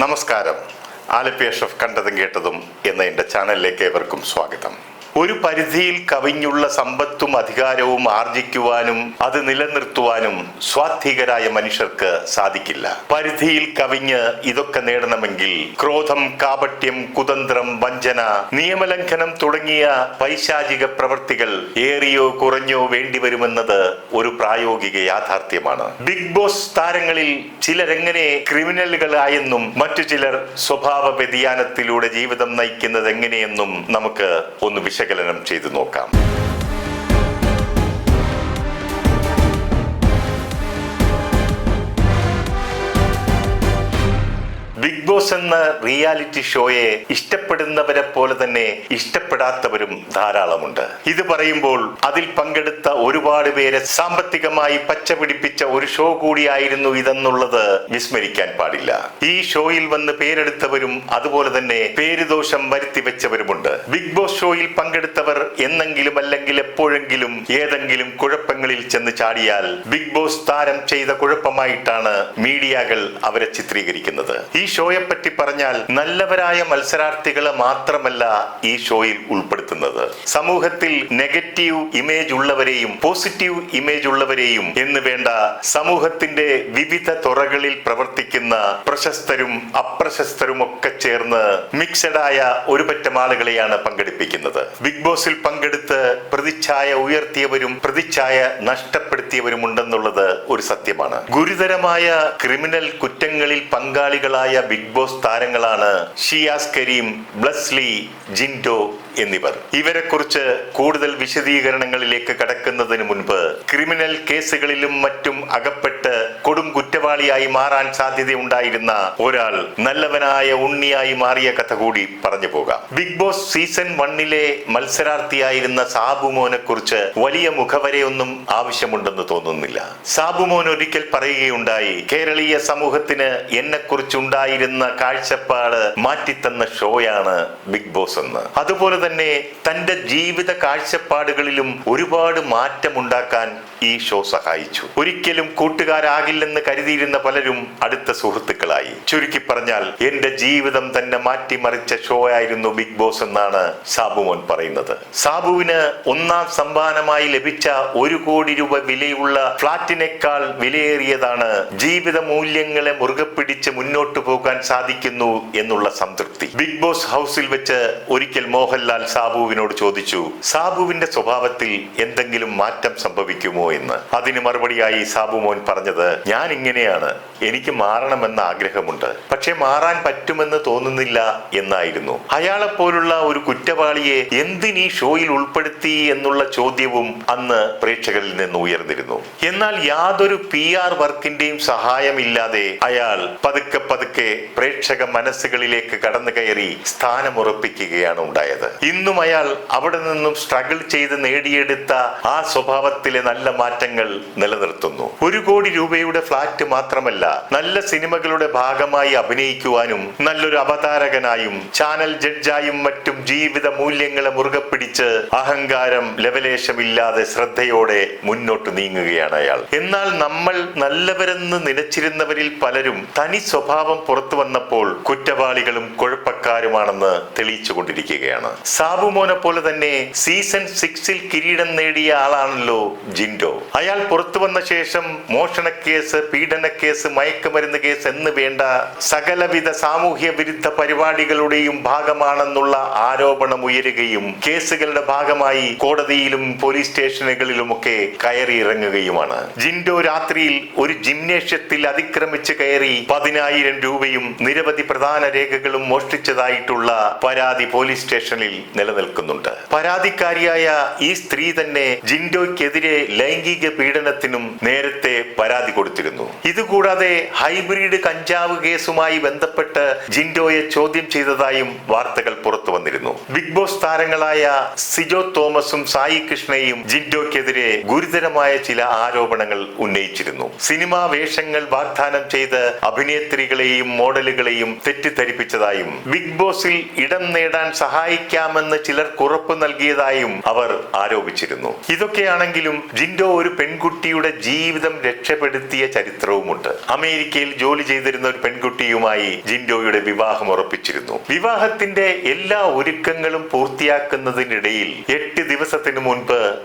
നമസ്കാരം. ആലപ്പി അഷ്റഫ് കണ്ടതും കേട്ടതും എന്ന എൻ്റെ ചാനലിലേക്ക് ഏവർക്കും സ്വാഗതം. ഒരു പരിധിയിൽ കവിഞ്ഞുള്ള സമ്പത്തും അധികാരവും ആർജിക്കുവാനും അത് നിലനിർത്തുവാനും സ്വാത്വികരായ മനുഷ്യർക്ക് സാധിക്കില്ല. പരിധിയിൽ കവിഞ്ഞ് ഇതൊക്കെ നേടണമെങ്കിൽ ക്രോധം, കാപട്യം, കുതന്ത്രം, വഞ്ചന, നിയമലംഘനം തുടങ്ങിയ പൈശാചിക പ്രവൃത്തികൾ ഏറിയോ കുറഞ്ഞോ വേണ്ടിവരുമെന്നത് ഒരു പ്രായോഗിക യാഥാർത്ഥ്യമാണ്. ബിഗ് ബോസ് താരങ്ങളിൽ ചിലരെങ്ങനെ ക്രിമിനലുകളായെന്നും മറ്റു ചിലർ സ്വഭാവ വ്യതിയാനത്തിലൂടെ ജീവിതം നയിക്കുന്നത് എങ്ങനെയെന്നും നമുക്ക് ഒന്ന് വിശകലനം ചെയ്തു നോക്കാം. ബിഗ് ബോസ് എന്ന റിയാലിറ്റി ഷോയെ ഇഷ്ടപ്പെടുന്നവരെ പോലെ തന്നെ ഇഷ്ടപ്പെടാത്തവരും ധാരാളമുണ്ട്. ഇത് പറയുമ്പോൾ അതിൽ പങ്കെടുത്ത ഒരുപാട് പേരെ സാമ്പത്തികമായി പച്ചപിടിപ്പിച്ച ഒരു ഷോ കൂടിയായിരുന്നു ഇതെന്നുള്ളത് വിസ്മരിക്കാൻ പാടില്ല. ഈ ഷോയിൽ വന്ന് പേരെടുത്തവരും അതുപോലെ തന്നെ പേരുദോഷം വരുത്തി വെച്ചവരുമുണ്ട്. ബിഗ് ബോസ് ഷോയിൽ പങ്കെടുത്തവർ എന്നെങ്കിലും അല്ലെങ്കിൽ എപ്പോഴെങ്കിലും ഏതെങ്കിലും കുഴപ്പങ്ങളിൽ ചെന്ന് ചാടിയാൽ ബിഗ് ബോസ് താരം ചെയ്ത കുഴപ്പമായിട്ടാണ് മീഡിയകൾ അവരെ ചിത്രീകരിക്കുന്നത്. ഈ ഷോയെ പറ്റി പറഞ്ഞാൽ നല്ലവരായ മത്സരാർത്ഥികളെ മാത്രമല്ല ഈ ഷോയിൽ ഉൾപ്പെടുത്തുന്നത്. സമൂഹത്തിൽ നെഗറ്റീവ് ഇമേജ് ഉള്ളവരെയും പോസിറ്റീവ് ഇമേജ് ഉള്ളവരെയും എന്ന് വേണ്ട സമൂഹത്തിന്റെ വിവിധ തുറകളിൽ പ്രവർത്തിക്കുന്ന പ്രശസ്തരും അപ്രശസ്തരും ഒക്കെ ചേർന്ന് മിക്സഡ് ആയ ഒരു പറ്റം ആളുകളെയാണ് പങ്കെടുപ്പിക്കുന്നത്. ബിഗ് ബോസിൽ പങ്കെടുത്ത് പ്രതിച്ഛായ ഉയർത്തിയവരും പ്രതിച്ഛായ നഷ്ടപ്പെടുത്തിയവരും ഉണ്ടെന്നുള്ളത് ഒരു സത്യമാണ്. ഗുരുതരമായ ക്രിമിനൽ കുറ്റങ്ങളിൽ പങ്കാളികളായ ബിഗ് ബോസ് താരങ്ങളാണ് ഷിയാസ് കരീം, ബ്ലസ്ലി, ജിൻഡോ എന്നിവർ. ഇവരെ കുറിച്ച് കൂടുതൽ വിശദീകരണങ്ങളിലേക്ക് കടക്കുന്നതിന് മുൻപ് ക്രിമിനൽ കേസുകളിലും മറ്റും അകപ്പെട്ട് കൊടും കുറ്റവാളിയായി മാറാൻ സാധ്യതയുണ്ടായിരുന്ന ഒരാൾ നല്ലവനായ ഉണ്ണിയായി മാറിയ കഥ കൂടി പറഞ്ഞു പോകാം. ബിഗ് ബോസ് സീസൺ 1 മത്സരാർത്ഥിയായിരുന്ന സാബുമോനെ കുറിച്ച് വലിയ മുഖവരെയൊന്നും ആവശ്യമുണ്ടെന്ന് തോന്നുന്നില്ല. സാബുമോൻ ഒരിക്കൽ പറയുകയുണ്ടായി, കേരളീയ സമൂഹത്തിന് എന്നെ കുറിച്ചുണ്ടായിരുന്ന കാഴ്ചപ്പാട് മാറ്റിത്തന്ന ഷോയാണ് ബിഗ് ബോസ് എന്ന്. അതുപോലെ തന്നെ തന്റെ ജീവിത കാഴ്ചപ്പാടുകളിലും ഒരുപാട് മാറ്റമുണ്ടാക്കാൻ ഈ ഷോ സഹായിച്ചു. ഒരിക്കലും കൂട്ടുകാരാകില്ലെന്ന് കരുതിയിരുന്ന പലരും അടുത്ത സുഹൃത്തുക്കളായി. ചുരുക്കി പറഞ്ഞാൽ എന്റെ ജീവിതം തന്നെ മാറ്റിമറിച്ച ഷോ ആയിരുന്നു ബിഗ് ബോസ് എന്നാണ് സാബുമോൻ പറയുന്നത്. സാബുവിന് ഒന്നാം സമ്മാനമായി ലഭിച്ച 1 കോടി രൂപ വിലയുള്ള ഫ്ളാറ്റിനേക്കാൾ വിലയേറിയതാണ് ജീവിത മൂല്യങ്ങളെ മുറുകെ പിടിച്ച് മുന്നോട്ടു പോകാൻ സാധിക്കുന്നു എന്നുള്ള സംതൃപ്തി. ബിഗ് ബോസ് ഹൗസിൽ വെച്ച് ഒരിക്കൽ മോഹൻലാൽ സാബുവിനോട് ചോദിച്ചു, സാബുവിന്റെ സ്വഭാവത്തിൽ എന്തെങ്കിലും മാറ്റം സംഭവിക്കുമോ എന്ന്. അതിന് മറുപടിയായി സാബുമോൻ പറഞ്ഞത്, ഞാൻ ഇങ്ങനെയാണ്, എനിക്ക് മാറണമെന്ന ആഗ്രഹമുണ്ട്, പക്ഷെ മാറാൻ പറ്റുമെന്ന് തോന്നുന്നില്ല എന്നായിരുന്നു. അയാളെ പോലുള്ള ഒരു കുറ്റവാളിയെ എന്തിനീ ഷോയിൽ ഉൾപ്പെടുത്തി എന്നുള്ള ചോദ്യവും അന്ന് പ്രേക്ഷകരിൽ നിന്ന് ഉയർന്നിരുന്നു. എന്നാൽ യാതൊരു PR വർക്കിന്റെയും സഹായമില്ലാതെ അയാൾ പതുക്കെ പ്രേക്ഷക മനസ്സുകളിലേക്ക് കടന്നു കയറി സ്ഥാനമുറപ്പിക്കുകയാണ് ഉണ്ടായത്. ഇന്നും അയാൾ അവിടെ നിന്നും സ്ട്രഗിൾ ചെയ്ത് നേടിയെടുത്ത ആ സ്വഭാവത്തിലെ നല്ല മാറ്റങ്ങൾ നിലനിർത്തുന്നു. 1 കോടി രൂപയുടെ ഫ്ളാറ്റ് മാത്രമല്ല, നല്ല സിനിമകളുടെ ഭാഗമായി അഭിനയിക്കുവാനും നല്ലൊരു അവതാരകനായും ചാനൽ ജഡ്ജായും മറ്റും ജീവിത മൂല്യങ്ങളെ മുറുകെ പിടിച്ച് അഹങ്കാരം ലവലേശമില്ലാതെ ശ്രദ്ധയോടെ മുന്നോട്ട് നീങ്ങുകയാണ് അയാൾ. എന്നാൽ നമ്മൾ നല്ലവരെന്ന് നടിച്ചിരുന്നവരിൽ പലരും തനി സ്വഭാവം പുറത്തു വന്നപ്പോൾ കുറ്റവാളികളും കുഴപ്പക്കാരുമാണെന്ന് തെളിയിച്ചു കൊണ്ടിരിക്കുകയാണ്. സാബുമോനെ പോലെ തന്നെ സീസൺ 6 കിരീടം നേടിയ ആളാണല്ലോ ജിൻഡോ. അയാൾ പുറത്തു വന്ന ശേഷം മോഷണക്കേസ്, പീഡനക്കേസ്, മയക്കുമരുന്ന് കേസ് എന്ന് വേണ്ട സകലവിധ സാമൂഹ്യ വിരുദ്ധ പരിപാടികളുടെയും ഭാഗമാണെന്നുള്ള ആരോപണം ഉയരുകയും കേസുകളുടെ ഭാഗമായി കോടതിയിലും പോലീസ് സ്റ്റേഷനുകളിലുമൊക്കെ കയറി ഇറങ്ങുകയുമാണ്. ജിൻഡോ രാത്രിയിൽ ഒരു ജിംനേഷ്യത്തിൽ അതിക്രമിച്ച് കയറി 10,000 രൂപയും നിരവധി പ്രധാന രേഖകളും മോഷ്ടിച്ചതായിട്ടുള്ള പരാതി പോലീസ് സ്റ്റേഷനിൽ നിലനിൽക്കുന്നുണ്ട്. പരാതിക്കാരിയായ ഈ സ്ത്രീ തന്നെ ജിൻഡോയ്ക്കെതിരെ ലൈംഗിക പീഡനത്തിനും നേരത്തെ പരാതി കൊടുത്തിരുന്നു. ഇതുകൂടാതെ ഹൈബ്രിഡ് കഞ്ചാവ് കേസുമായി ബന്ധപ്പെട്ട് ജിൻഡോയെ ചോദ്യം ചെയ്തതായും വാർത്തകൾ പുറത്തു വന്നിരുന്നു. ബിഗ് ബോസ് താരങ്ങളായ സിജോ തോമസും സായി കൃഷ്ണയും ജിൻഡോയ്ക്കെതിരെ ഗുരുതരമായ ചില ആരോപണങ്ങൾ ഉന്നയിച്ചിരുന്നു. സിനിമാ വേഷങ്ങൾ വാഗ്ദാനം ചെയ്ത് അഭിനേത്രികളെയും മോഡലുകളെയും തെറ്റിദ്ധരിപ്പിച്ചതായും ബിഗ് ബോസിൽ ഇടം നേടാൻ സഹായിക്കാമെന്ന് ചിലർക്ക് ഉറപ്പ് നൽകിയതായും അവർ ആരോപിച്ചിരുന്നു. ഇതൊക്കെയാണെങ്കിലും ജിൻഡോ ഒരു പെൺകുട്ടിയുടെ ജീവിതം രക്ഷപ്പെടുത്തിയ ചരിത്രവുമുണ്ട്. അമേരിക്കയിൽ ജോലി ചെയ്തിരുന്ന ഒരു പെൺകുട്ടിയുമായി ജിൻഡോയുടെ വിവാഹം ഉറപ്പിച്ചിരുന്നു. വിവാഹത്തിന്റെ എല്ലാ ഒരുക്കങ്ങളും പൂർത്തിയാക്കുന്നതിനിടയിൽ 8 ദിവസത്തിന് മുൻപ്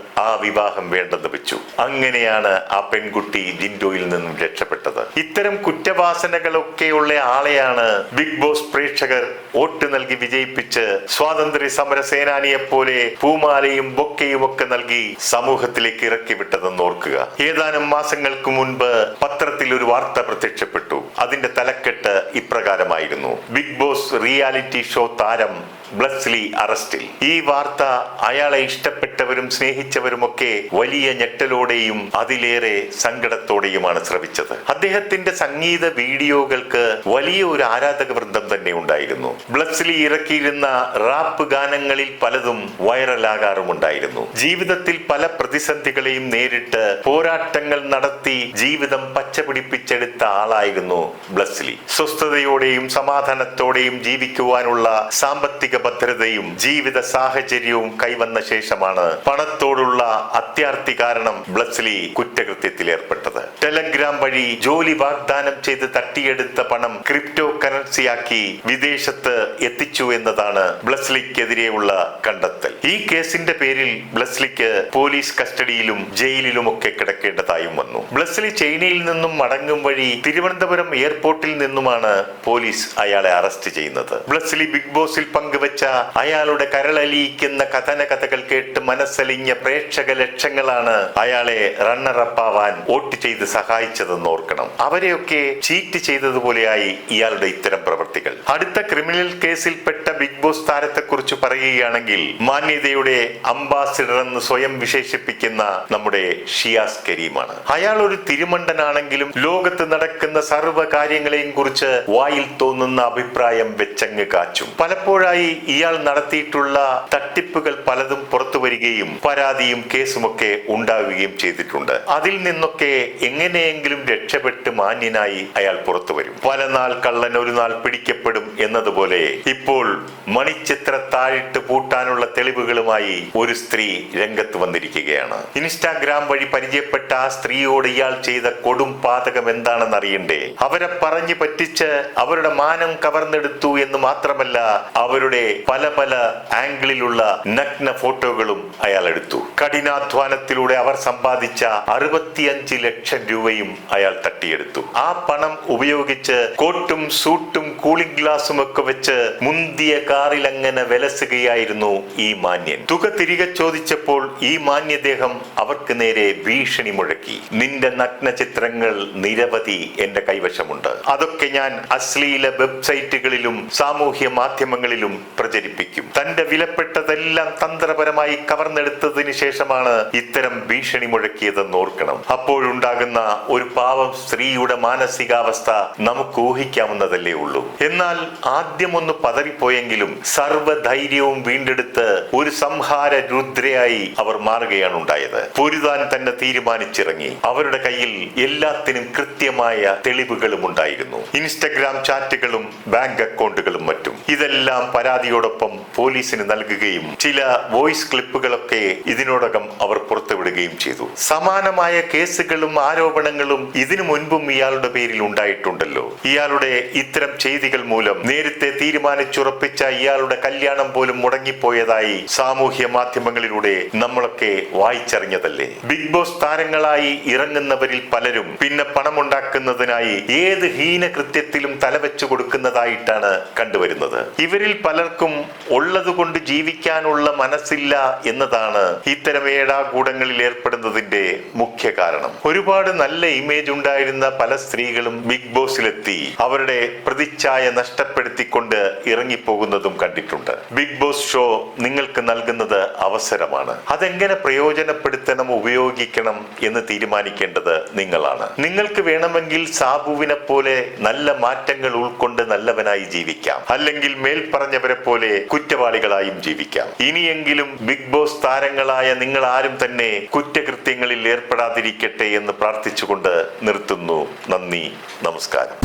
ആ വിവാഹം വേണ്ടെന്ന് വെച്ചു. അങ്ങനെയാണ് ആ പെൺകുട്ടി ജിൻഡോയിൽ നിന്നും രക്ഷപ്പെട്ടത്. ഇത്തരം കുറ്റവാസനകളൊക്കെയുള്ള ആളെയാണ് ബിഗ് ബോസ് പ്രേക്ഷകർ വോട്ട് നൽകി വിജയിപ്പിച്ച് സ്വാതന്ത്ര്യ സമര സേനാനിയെ പോലെ പൂമാലയും ബൊക്കയും ഒക്കെ നൽകി സമൂഹത്തിലേക്ക് ഇറക്കി വിട്ടതെന്ന് ഓർക്കുക. ഏതാനും മാസങ്ങൾക്ക് മുൻപ് പത്രത്തിൽ ഒരു വാർത്ത പ്രത്യക്ഷപ്പെട്ടു. അതിന്റെ തലക്കെട്ട് ഇപ്രകാരമായിരുന്നു: ബിഗ് ബോസ് റിയാലിറ്റി ഷോ താരം ബ്ലസ്ലി അറസ്റ്റിൽ. ഈ വാർത്ത അയാളെ ഇഷ്ടപ്പെട്ടവരും സ്നേഹിച്ചവരുമൊക്കെ വലിയ ഞെട്ടലോടെയും അതിലേറെ സങ്കടത്തോടെയുമാണ് ശ്രവിച്ചത്. അദ്ദേഹത്തിന്റെ സംഗീത വീഡിയോകൾക്ക് വലിയ ഒരു ആരാധക വൃന്ദം തന്നെ ഉണ്ടായിരുന്നു. ബ്ലസ്ലി ഇറക്കിയിരുന്ന റാപ്പ് ഗാനങ്ങളിൽ പലതും വൈറലാകാറുമുണ്ടായിരുന്നു. ജീവിതത്തിൽ പല പ്രതിസന്ധികളെയും നേരിട്ട് പോരാട്ടങ്ങൾ നടത്തി ജീവിതം പച്ചപിടിപ്പിച്ചെടുത്ത ആളായിരുന്നു ബ്ലസ്ലി. സ്വസ്ഥതയോടെയും സമാധാനത്തോടെയും ജീവിക്കുവാനുള്ള സാമ്പത്തിക ഭദ്രതയും ജീവിത സാഹചര്യവും കൈവന്ന ശേഷമാണ് പണത്തോടുള്ള അത്യാർത്തി കാരണം ബ്ലസ്ലി കുറ്റകൃത്യത്തിൽ ഏർപ്പെട്ടത്. ടെലഗ്രാം വഴി ജോലി വാഗ്ദാനം ചെയ്ത് തട്ടിയെടുത്ത പണം ക്രിപ്റ്റോ കറൻസിയാക്കി വിദേശത്ത് എത്തിച്ചു എന്നതാണ് ബ്ലസ്ലിക്കെതിരെയുള്ള കണ്ടെത്തൽ. ഈ കേസിന്റെ പേരിൽ ബ്ലസ്ലിക്ക് പോലീസ് കസ്റ്റഡിയിലും ജയിലിലുമൊക്കെ കിടക്കേണ്ടതായും വന്നു. ബ്ലസ്ലി ചൈനയിൽ നിന്നും മടങ്ങും വഴി തിരുവനന്തപുരം എയർപോർട്ടിൽ നിന്നുമാണ് പോലീസ് അയാളെ അറസ്റ്റ് ചെയ്യുന്നത്. ബ്ലസ്ലി ബിഗ് ബോസിൽ പങ്കുവച്ച അയാളുടെ കരളലിയിക്കുന്ന കഥകൾ കേട്ട് മനസ്സലിഞ്ഞ പ്രേക്ഷക ലക്ഷങ്ങളാണ് അയാളെ റണ്ണറപ്പ് ആവാൻ വോട്ട് ചെയ്ത് സഹായിച്ചതെന്ന് ഓർക്കണം. അവരെയൊക്കെ ചീറ്റ് ചെയ്തതുപോലെയായി ഇയാളുടെ ഇത്തരം പ്രവൃത്തികൾ. അടുത്ത ക്രിമിനൽ കേസിൽപ്പെട്ട ബിഗ് ബോസ് താരത്തെക്കുറിച്ച് പറയുകയാണെങ്കിൽ മാന്യതയുടെ അംബാസിഡർ എന്ന് സ്വയം വിശേഷിപ്പിക്കുന്ന നമ്മുടെ ഷിയാസ് കരീമാണ്. അയാൾ ഒരു തിരുമണ്ടനാണെങ്കിലും ലോകത്ത് നടക്കുന്ന സർവ്വ കാര്യങ്ങളെയും കുറിച്ച് വായിൽ തോന്നുന്ന അഭിപ്രായം വെച്ചങ്ങ് കാച്ചും. പലപ്പോഴായി ഇയാൾ നടത്തിയിട്ടുള്ള തട്ടിപ്പുകൾ പലതും പുറത്തു വരികയും പരാതിയും കേസുമൊക്കെ ഉണ്ടാവുകയും ചെയ്തിട്ടുണ്ട്. അതിൽ നിന്നൊക്കെ എങ്ങനെയെങ്കിലും രക്ഷപ്പെട്ട് മാന്യനായി അയാൾ പുറത്തു വരും. പല നാൾ കള്ളൻ ഒരു നാൾ പിടിക്കപ്പെടും എന്നതുപോലെ ഇപ്പോൾ മണിച്ചിത്ര താഴിട്ട് പൂട്ടാനുള്ള തെളിവുകളുമായി ഒരു സ്ത്രീ രംഗത്ത് വന്നിരിക്കുകയാണ്. ഇൻസ്റ്റാഗ്രാം വഴി പരിചയപ്പെട്ട ആ സ്ത്രീയോട് ഇയാൾ ചെയ്ത കൊടും പാതകം എന്താണെന്ന് അറിയണ്ടേ? അവരെ പറഞ്ഞു പറ്റിച്ച് അവരുടെ മാനം കവർന്നെടുത്തു എന്ന് മാത്രമല്ല, അവരുടെ പല പല ആംഗിളിലുള്ള നഗ്ന ഫോട്ടോകളും അയാൾ എടുത്തു. കഠിനാധ്വാനത്തിലൂടെ അവർ സമ്പാദിച്ച 65 ലക്ഷം രൂപയും അയാൾ തട്ടിയെടുത്തു. ആ പണം ഉപയോഗിച്ച് കോട്ടും സൂട്ടും കൂളിംഗ് ഗ്ലാസും ഒക്കെ വെച്ച് മുന്തിയ കാറിൽ അങ്ങനെ വിലസുകയായിരുന്നു ഈ മാന്യൻ. തുക തിരികെ ചോദിച്ചപ്പോൾ ഈ മാന്യദേഹം അവർക്ക് നേരെ ഭീഷണി മുഴക്കി. നിന്റെ നഗ്ന ചിത്രങ്ങൾ നിരവധി എന്റെ കൈവശമുണ്ട്, അതൊക്കെ ഞാൻ അശ്ലീല വെബ്സൈറ്റുകളിലും സാമൂഹ്യ മാധ്യമങ്ങളിലും പ്രചരിപ്പിക്കും. തന്റെ വിലപ്പെട്ടതെല്ലാം തന്ത്രപരമായി കവർന്നെടുത്തതിന് ശേഷമാണ് ഇത്തരം ഭീഷണി മുഴക്കിയതെന്ന് ഓർക്കണം. അപ്പോഴുണ്ടാകുന്ന ഒരു പാവം സ്ത്രീയുടെ മാനസികാവസ്ഥ നമുക്ക് ഊഹിക്കാവുന്നതല്ലേ ഉള്ളൂ. എന്നാൽ ആദ്യം ഒന്ന് പതറിപ്പോയെങ്കിലും സർവ്വധൈര്യവും വീണ്ടെടുത്ത് ഒരു സംഹാര രുദ്രയായി അവർ മാറുകയാണ് ഉണ്ടായത്. പൊരുതാൻ തന്നെ തീരുമാനിച്ചിറങ്ങി. അവരുടെ കയ്യിൽ എല്ലാത്തിനും കൃത്യമായ തെളിവുകളും ഉണ്ടായിരുന്നു. ഇൻസ്റ്റഗ്രാം ചാറ്റുകളും ബാങ്ക് അക്കൗണ്ടുകളും മറ്റും. ഇതെല്ലാം പരാതിയോടൊപ്പം പോലീസിന് നൽകുകയും ചില വോയിസ് ക്ലിപ്പുകളൊക്കെ ഇതിനോടകം അവർ പുറത്തുവിടുകയും ചെയ്തു. സമാനമായ കേസുകളും ആരോപണങ്ങളും ഇതിനു മുൻപും ഇയാളുടെ പേരിൽ ഉണ്ടായിട്ടുണ്ടല്ലോ. ഇയാളുടെ ഇത്തരം ചെയ്തികൾ മൂലം നേരത്തെ തീരുമാനിച്ചുറപ്പിച്ച ഇയാളുടെ കല്യാണം പോലും മുടങ്ങിപ്പോയതായി സാമൂഹ്യ മാധ്യമങ്ങളിലൂടെ നമ്മളൊക്കെ വായിച്ചറിഞ്ഞതല്ലേ. ബിഗ് ബോസ് താരങ്ങളായി ഇറങ്ങുന്നവരിൽ പലരും പിന്നെ പണമുണ്ടാക്കുന്നതിനായി ഏത് ഹീനകൃത്യത്തിലും തലവെച്ചു കൊടുക്കുന്നതായിട്ടാണ് കണ്ടുവരുന്നത്. ഇവരിൽ പലർക്കും ഉള്ളതുകൊണ്ട് ജീവിക്കാനുള്ള മനസ്സില്ല എന്നതാണ് ഇത്തരം ഏടാകൂടങ്ങളിൽ ഏർപ്പെടുന്നതിന്റെ മുഖ്യ കാരണം. ഒരുപാട് നല്ല ഇമേജ് ഉണ്ടായിരുന്ന പല സ്ത്രീകളും ബിഗ് ബോസിലെത്തി അവരുടെ പ്രതിച്ഛായ നഷ്ടപ്പെടുത്തിക്കൊണ്ട് ഇറങ്ങിപ്പോകുന്നതും കണ്ടിട്ടുണ്ട്. ബിഗ് ബോസ് ഷോ നിങ്ങൾക്ക് നൽകുന്നത് അവസരമാണ്. അതെങ്ങനെ പ്രയോജനപ്പെടുത്തണം, ഉപയോഗിക്കണം എന്ന് തീരുമാനിക്കേണ്ടത് നിങ്ങളാണ്. നിങ്ങൾക്ക് വേണമെങ്കിൽ സാബുവിനെ പോലെ നല്ല മാറ്റങ്ങൾ ഉൾക്കൊണ്ട് നല്ലവനായി ജീവിക്കാം. അല്ലെങ്കിൽ അല്ലെങ്കിൽ മേൽപ്പറഞ്ഞവരെ പോലെ കുറ്റവാളികളായും ജീവിക്കാം. ഇനിയെങ്കിലും ബിഗ് ബോസ് താരങ്ങളായ നിങ്ങൾ ആരും തന്നെ കുറ്റകൃത്യങ്ങളിൽ ഏർപ്പെടാതിരിക്കട്ടെ എന്ന് പ്രാർത്ഥിച്ചുകൊണ്ട് നിർത്തുന്നു. നന്ദി, നമസ്കാരം.